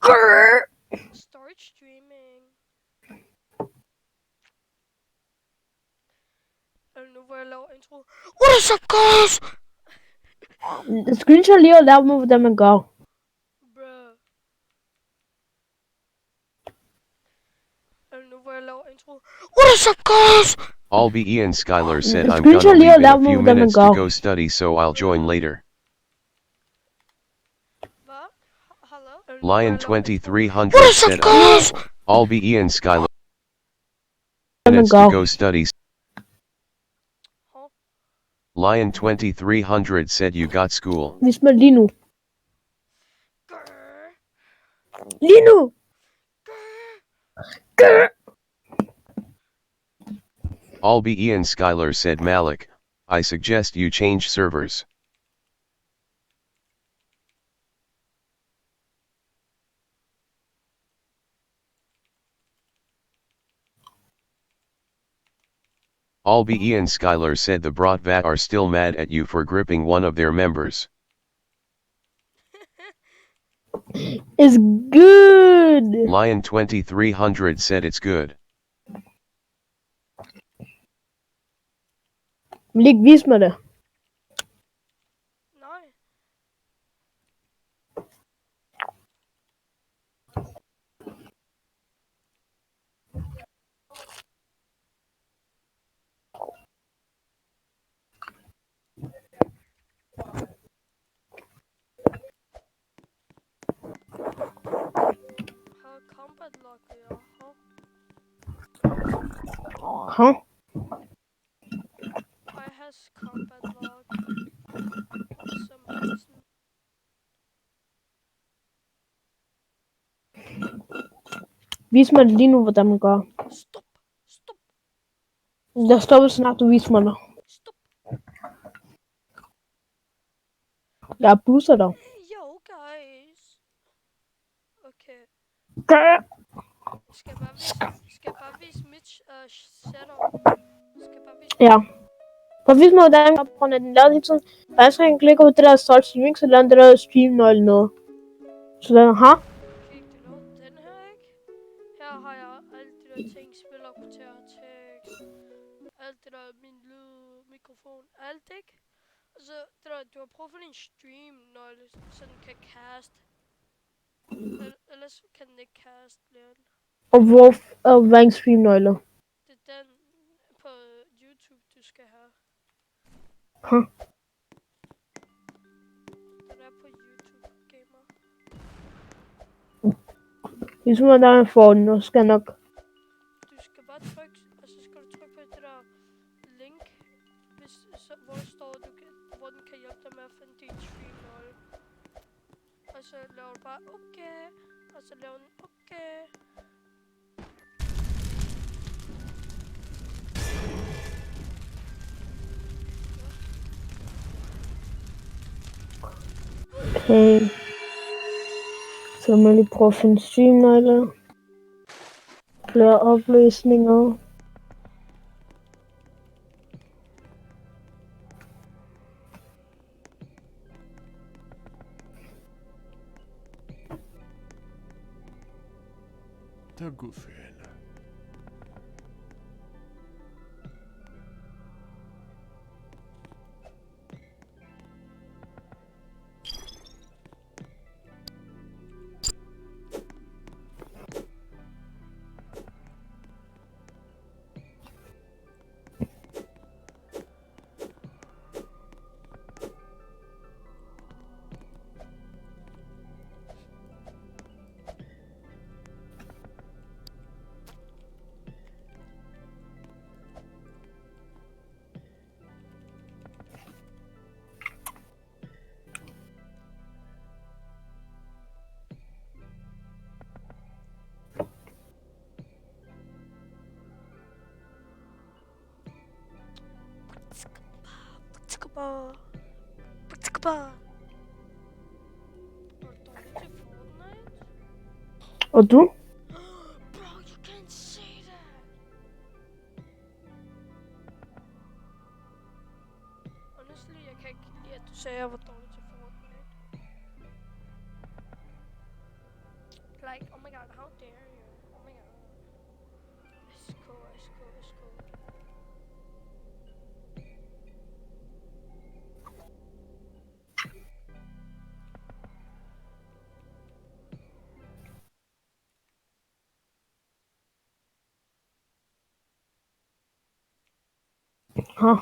Storage streaming. Nu hvor jeg laver intro. What is up, guys? Screenshot lige og lav mig, hvordan man gør. Bruh. Nu hvor jeg laver intro. What is up, guys? All BE and Skylar said I'm gonna leave in a few minutes to go study, so I'll join later. Hvad? Hallo? Lion 2300 said all BE and Skylar minutes to go study. Lion 2300 said you got school. Vis mig lige nu. Grrr. Lige nu! Grrr. All BE and Skylar said Malik, I suggest you change servers. All BE and Skylar said the Bratvat are still mad at you for gripping one of their members. It's good! Lion 2300 said it's good. Malik, vis mig det. Nej. Har combat lock, ja. Huh? I has combat lock. For some reason. Vis mig lige nu, hvordan man gør. Stop. Stop. Jeg stopper snart, du viser mig det. Stop. Jeg booster dig. Yo, guys. Okay. Skal jeg bare vise mit setup? Skal jeg bare vise Ja. For vis mig, hvordan man gør, på grund af den lavede hele tiden. Og jeg skal klikke på det der start streaming, så lader det der stream-nøgle noget. Så den har. Kig det nu. Den her, ikke? Her har jeg alle de der ting, spilopdater, tekst, alt det der, min lyd, mikrofon, alt, ikke? Og så det der, du har prøvet for din stream-nøgle, så den kan cast. Ellers kan den ikke cast, Leon. Og hvad er en stream-nøgle? Det er den på YouTube, du skal have. Huh? Den er på YouTube, gamer. Vis mig, hvordan jeg får den, og så skal jeg nok. Du skal bare trykke, og så skal du trykke på det der link, hvor der står, hvor den kan hjælpe dig med at finde din stream-nøgle. Og så laver du bare okay, og så laver den okay. Okay. Så må jeg lige prøve at finde streamnøgler. Flere opløsninger. Der god for hende. Og du? Bro, you can't say that. Honestly, jeg kan ikke lide, at du sagde, at jeg var dårlig til Fortnite. like, oh my god, how dare you? Oh my god. It's cool, it's cool, it's cool. Huh.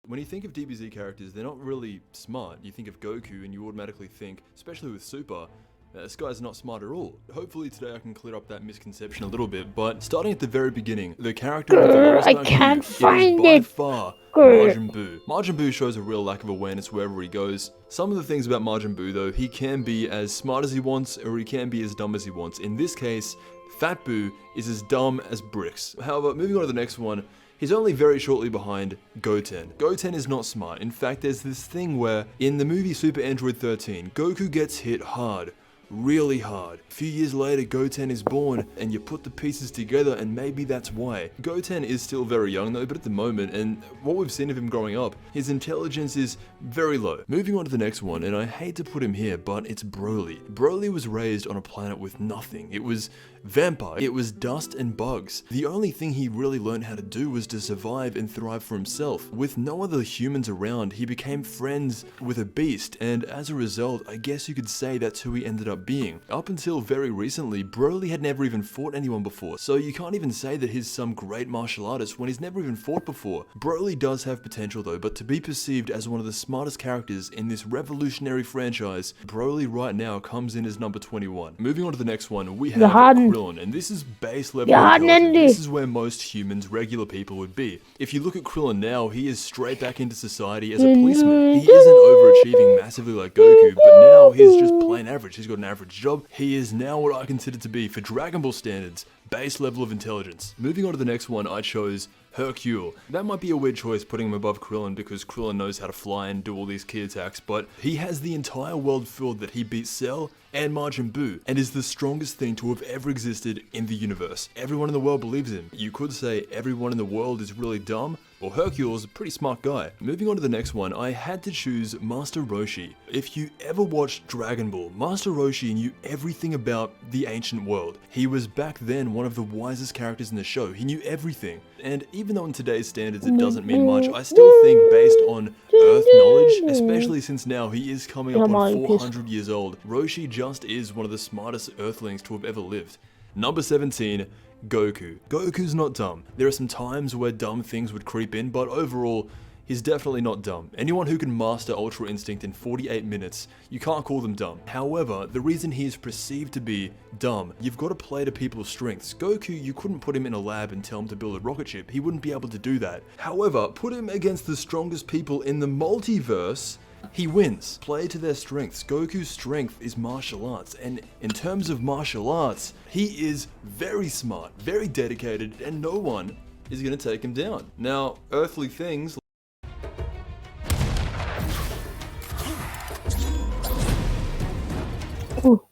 When you think of DBZ characters, they're not really smart. You think of Goku and you automatically think, especially with Super, this guy's not smart at all. Hopefully today I can clear up that misconception a little bit, but starting at the very beginning, the character with the lowest I IQ, can't find it is by it. far Grr. Majin Buu. Majin Buu shows a real lack of awareness wherever he goes. Some of the things about Majin Buu though, he can be as smart as he wants, or he can be as dumb as he wants. In this case, Fat Buu is as dumb as bricks. However, moving on to the next one, he's only very shortly behind Goten. Goten is not smart. In fact, there's this thing where, in the movie Super Android 13, Goku gets hit hard. Really hard. A few years later, Goten is born, and you put the pieces together, and maybe that's why. Goten is still very young though, but at the moment, and what we've seen of him growing up, his intelligence is very low. Moving on to the next one, and I hate to put him here, but it's Broly. Broly was raised on a planet with nothing. It was vampire. It was dust and bugs. The only thing he really learned how to do was to survive and thrive for himself. With no other humans around, he became friends with a beast, and as a result, I guess you could say that's who he ended up being. Up until very recently, Broly had never even fought anyone before, so you can't even say that he's some great martial artist when he's never even fought before. Broly does have potential though, but to be perceived as one of the smartest characters in this revolutionary franchise, Broly right now comes in as number 21. Moving on to the next one, we have Krillin, and this is base level intelligence. This is where most humans, regular people, would be. If you look at Krillin now, he is straight back into society as a policeman. He isn't overachieving massively like Goku, but now he's just plain average. He's got an average job. He is now what I consider to be, for Dragon Ball standards, base level of intelligence. Moving on to the next one, I chose Hercule. That might be a weird choice putting him above Krillin because Krillin knows how to fly and do all these key attacks, but he has the entire world filled that he beats Cell and Majin Buu, and is the strongest thing to have ever existed in the universe. Everyone in the world believes him. You could say everyone in the world is really dumb, well, Hercule's a pretty smart guy. Moving on to the next one, I had to choose Master Roshi. If you ever watched Dragon Ball, Master Roshi knew everything about the ancient world. He was back then one of the wisest characters in the show. He knew everything. And even though in today's standards it doesn't mean much, I still think based on Earth knowledge, especially since now he is coming up on 400 years old, Roshi just is one of the smartest Earthlings to have ever lived. Number 17. Goku. Goku's not dumb. There are some times where dumb things would creep in, but overall, he's definitely not dumb. Anyone who can master Ultra Instinct in 48 minutes, you can't call them dumb. However, the reason he is perceived to be dumb, you've got to play to people's strengths. Goku, you couldn't put him in a lab and tell him to build a rocket ship. He wouldn't be able to do that. However, put him against the strongest people in the multiverse, he wins. Play to their strengths. Goku's strength is martial arts, and in terms of martial arts, he is very smart, very dedicated, and no one is going to take him down. Now, earthly things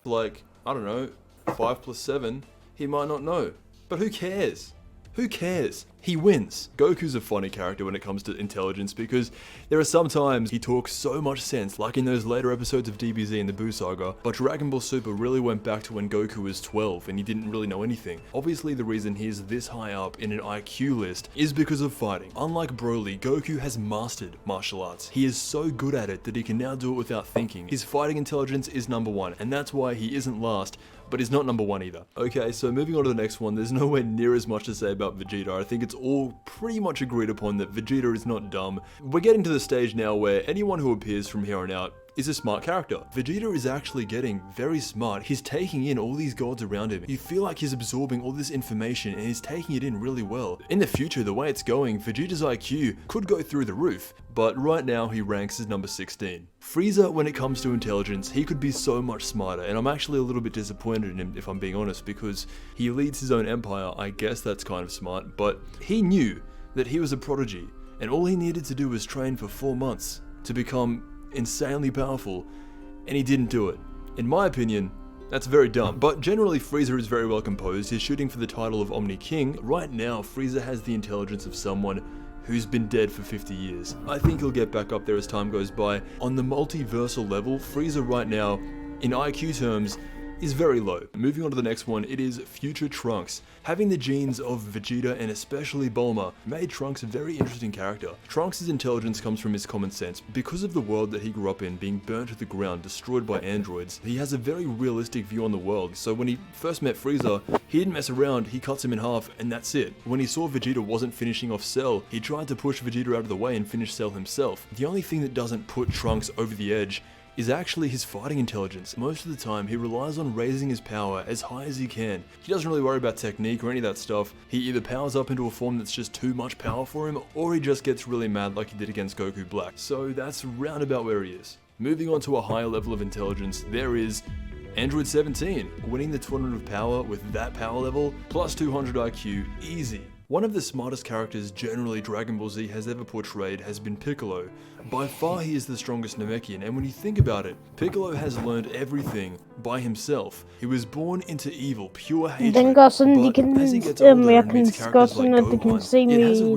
like, I don't know, 5 plus 7, he might not know. But who cares? Who cares? He wins. Goku's a funny character when it comes to intelligence because there are some times he talks so much sense, like in those later episodes of DBZ and the Buu Saga, but Dragon Ball Super really went back to when Goku was 12 and he didn't really know anything. Obviously the reason he's this high up in an IQ list is because of fighting. Unlike Broly, Goku has mastered martial arts. He is so good at it that he can now do it without thinking. His fighting intelligence is number 1, and that's why he isn't last, but he's not number 1 either. Okay, so moving on to the next one, there's nowhere near as much to say about Vegeta. I think it's all pretty much agreed upon that Vegeta is not dumb. We're getting to the stage now where anyone who appears from here on out is a smart character. Vegeta is actually getting very smart. He's taking in all these gods around him. You feel like he's absorbing all this information and he's taking it in really well. In the future, the way it's going, Vegeta's IQ could go through the roof, but right now he ranks as number 16. Frieza, when it comes to intelligence, he could be so much smarter, and I'm actually a little bit disappointed in him if I'm being honest, because he leads his own empire. I guess that's kind of smart, but he knew that he was a prodigy, and all he needed to do was train for 4 months to become insanely powerful, and he didn't do it. In my opinion, That's very dumb. But generally, Frieza is very well composed. He's shooting for the title of Omni King. Right now, Frieza has the intelligence of someone who's been dead for 50 years. I think he'll get back up there as time goes by. On the multiversal level, Frieza right now, in IQ terms, is very low. Moving on to the next one, it is Future Trunks. Having the genes of Vegeta and especially Bulma made Trunks a very interesting character. Trunks' intelligence comes from his common sense. Because of the world that he grew up in being burnt to the ground, destroyed by androids, he has a very realistic view on the world. So when he first met Frieza, he didn't mess around, he cuts him in half and that's it. When he saw Vegeta wasn't finishing off Cell, he tried to push Vegeta out of the way and finish Cell himself. The only thing that doesn't put Trunks over the edge is actually his fighting intelligence. Most of the time, he relies on raising his power as high as he can. He doesn't really worry about technique or any of that stuff. He either powers up into a form that's just too much power for him, or he just gets really mad like he did against Goku Black. So that's roundabout where he is. Moving on to a higher level of intelligence, there is Android 17. Winning the Tournament of Power with that power level, plus 200 IQ, easy. One of the smartest characters generally Dragon Ball Z has ever portrayed has been Piccolo. By far he is the strongest Namekian, and when you think about it, Piccolo has learned everything by himself. He was born into evil, pure hatred, Den gassen, die but as he kan, gets older jag and kan meets characters like gassen att de kan Gohan, se it has a mig real